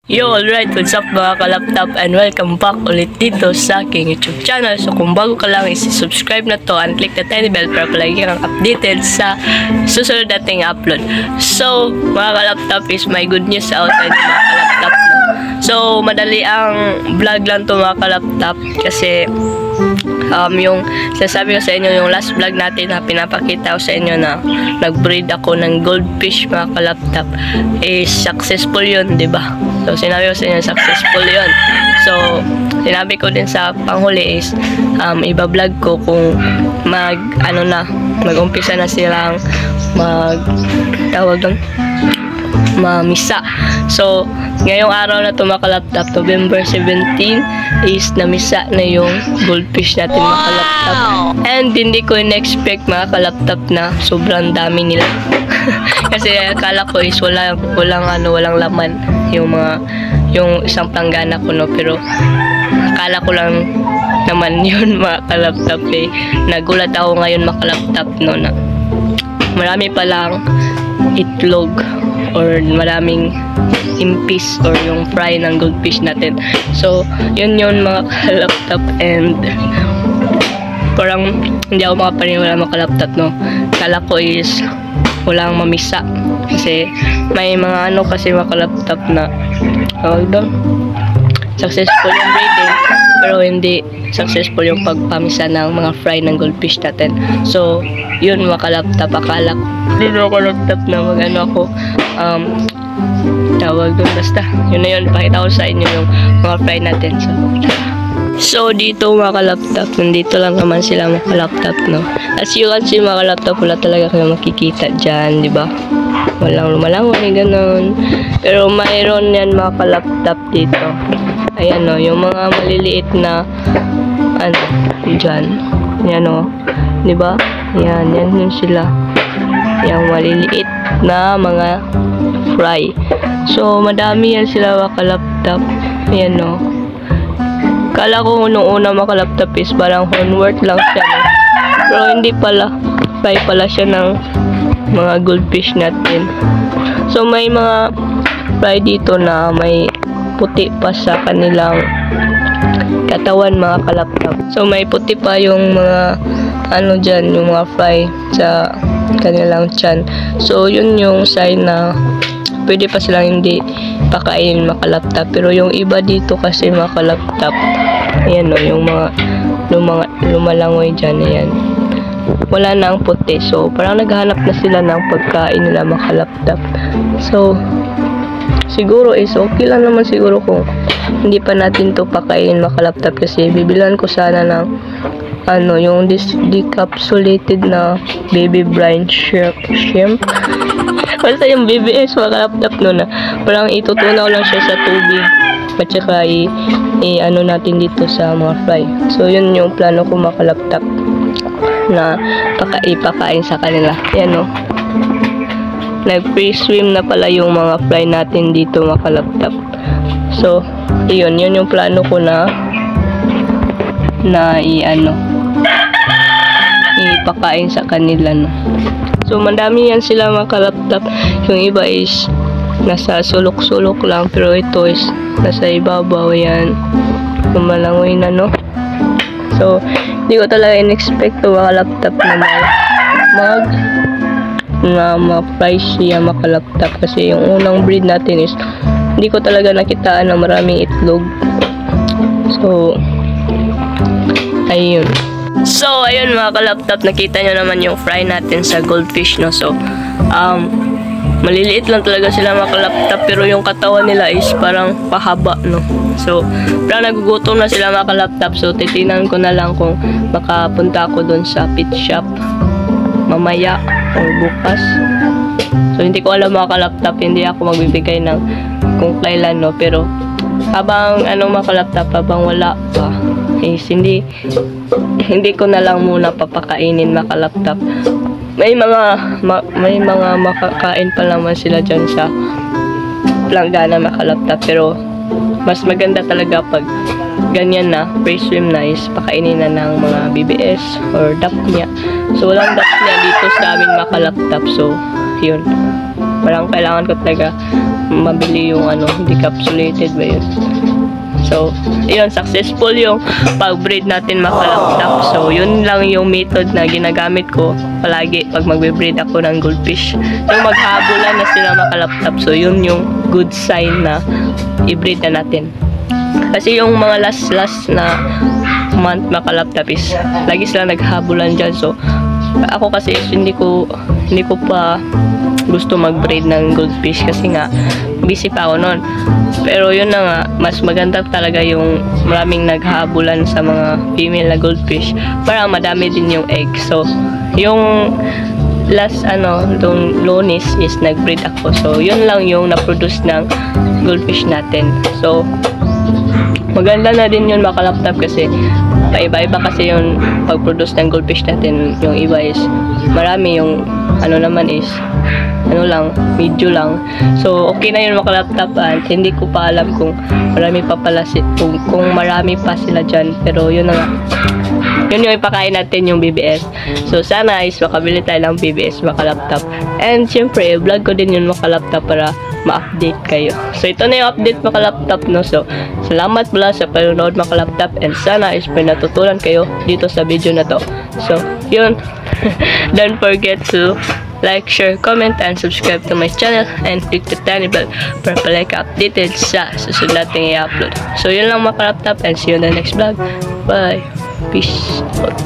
Yo, alright, what's up mga ka-laptop and welcome back ulit dito sa aking YouTube channel. So kung bago ka lang, isi-subscribe na to and click the tiny bell para palagi kang updated sa susunod nating upload. So mga ka-laptop, is my good news outside mga ka-laptop. So madali ang vlog lang to mga ka-laptop kasi yung sasabi ko sa inyo, yung last vlog natin na pinapakita ko sa inyo na nag-breed ako ng goldfish mga ka-laptop is successful yun, diba? So sinabi ko sa inyo successful yun. So sinabi ko din sa panghuli is iba-vlog ko kung mag-umpisa na silang mamisa. So ngayong araw na ito mga ka-laptop, November 17 is namisa na yung goldfish natin mga ka-laptop. And hindi ko in-expect mga ka-laptop na sobrang dami nila. Kasi akala ko is walang laman yung isang planggana ko, no, pero akala ko lang naman yun mga ka-laptop eh. Nagulat ako ngayon mga ka-laptop, no, na marami palang itlog or maraming impis or yung fry ng goldfish natin. So yun mga ka-laptop, and parang hindi ako makapaniwala mga ka-laptop, no. Akala ko is walang mamisa kasi may mga kasi mga ka-laptop na successful yung breeding pero hindi successful yung pagpamisa ng mga fry ng goldfish natin. So yun mga ka-laptop, akala ko dito ako laptop na tawag doon, basta yun na yun, pakita ko sa inyo yung mga fry natin. So dito mga ka-laptop, nandito lang naman sila mga ka-laptop, no. As you can see mga ka-laptop, wala talaga kayo makikita dyan, di ba? Walang lumalangoy, ganun. Pero mayroon yan mga ka-laptop dito. Ayan, no, yung mga maliliit na dyan. Yan, no, di ba? Yan yun sila. Yung maliliit na mga fry. So madami yan sila mga ka-laptop. Ayan, no. Kala ko nung una mga ka-laptop is parang hornwort lang siya, no? Pero hindi pala, fry pala siya ng mga goldfish natin. So may mga fry dito na may puti pa sa kanilang katawan mga ka-laptop. So may puti pa yung mga dyan, yung mga fry sa kanilang tiyan. So yun yung sign na pwede pa silang hindi pakainin mga ka-laptop. Pero yung iba dito kasi mga ka-laptop, ayan, no, yung mga lumalangoy dyan, ayan, wala na ang puti. So parang naghahanap na sila ng pagkain nila mga ka-laptop. So siguro is okay lang naman siguro kung hindi pa natin to pakainin mga ka-laptop, kasi bibilan ko sana ng yung decapsulated na baby brine shrimp. Basta yung BBS mga ka-laptop, no, na parang itutunaw lang siya sa tubig at saka natin dito sa mga fry. So yun yung plano ko mga ka-laptop, na ipakain sa kanila. Yan, no, nag-pre-swim na pala yung mga fry natin dito mga ka-laptop. So yun yung plano ko na ipakain sa kanila, no. So madami yan sila mga ka-laptop. Yung iba is nasa sulok-sulok lang, pero ito is nasa ibabaw, yan, lumalangoy na, no. So hindi ko talaga in-expect to mga ka-laptop na ma-fry siya mga ka-laptop, kasi yung unang breed natin is hindi ko talaga nakitaan na maraming itlog. So ayun. So ayun mga ka-laptop, nakita nyo naman yung fry natin sa goldfish, no. So maliliit lang talaga sila mga ka-laptop, pero yung katawan nila is parang pahaba, no. So parang nagugutom na sila mga ka-laptop. So titinan ko na lang kung makapunta ako dun sa pet shop mamaya o bukas. So hindi ko alam mga ka-laptop, hindi ako magbibigay ng kung kailan, no. Pero habang mga ka-laptop, habang wala pa is hindi ko na lang muna papakainin mga ka-laptop. May mga makakain pa naman sila dyan sa planggana mga ka-laptop, pero mas maganda talaga pag ganyan na, pre-swim na, is pakainin na ng mga BBS or dapnya. So walang dapnya dito sa amin mga ka-laptop. So yun, Parang kailangan ko talaga mabili yung decapsulated ba yun. So, yun, successful yung pag-breed natin makalaptap. So, yun lang yung method na ginagamit ko palagi pag magbe-breed ako ng goldfish. Yung maghabulan na sila makalaptap. So, yun yung good sign na i-breed na natin. Kasi yung mga last na month makalaptap is lagi sila naghabulan dyan. So, ako kasi hindi ko pa gusto mag-breed ng goldfish kasi nga busy pa ako noon. Pero yun na nga, mas maganda talaga yung maraming naghabulan sa mga female na goldfish para madami din yung egg. So, yung last itong Lunes is nag-breed ako. So, yun lang yung na-produce ng goldfish natin. So, maganda na din yun makalaptap kasi paiba-iba kasi yung pag-produce ng goldfish natin. Yung iba is marami, yung naman is medyo lang. So, okay na yun makalaptop. Hindi ko pa alam kung marami pa pala kung marami pa sila dyan. Pero yun na nga. Yun yung ipakain natin yung BBS. So, sana is makabili tayo ng BBS makalaptop. And, syempre, vlog ko din yun makalaptop para ma-update kayo. So, ito na yung update makalaptop, no? So, salamat pala sa panonood makalaptop. And sana is may natutunan kayo dito sa video na to. So, yun. Don't forget to like, share, comment, and subscribe to my channel and click the tiny bell para palagi ka updated sa susunod nating i-upload. So, yun lang makalaptop and see you in the next vlog. Bye! Peace out!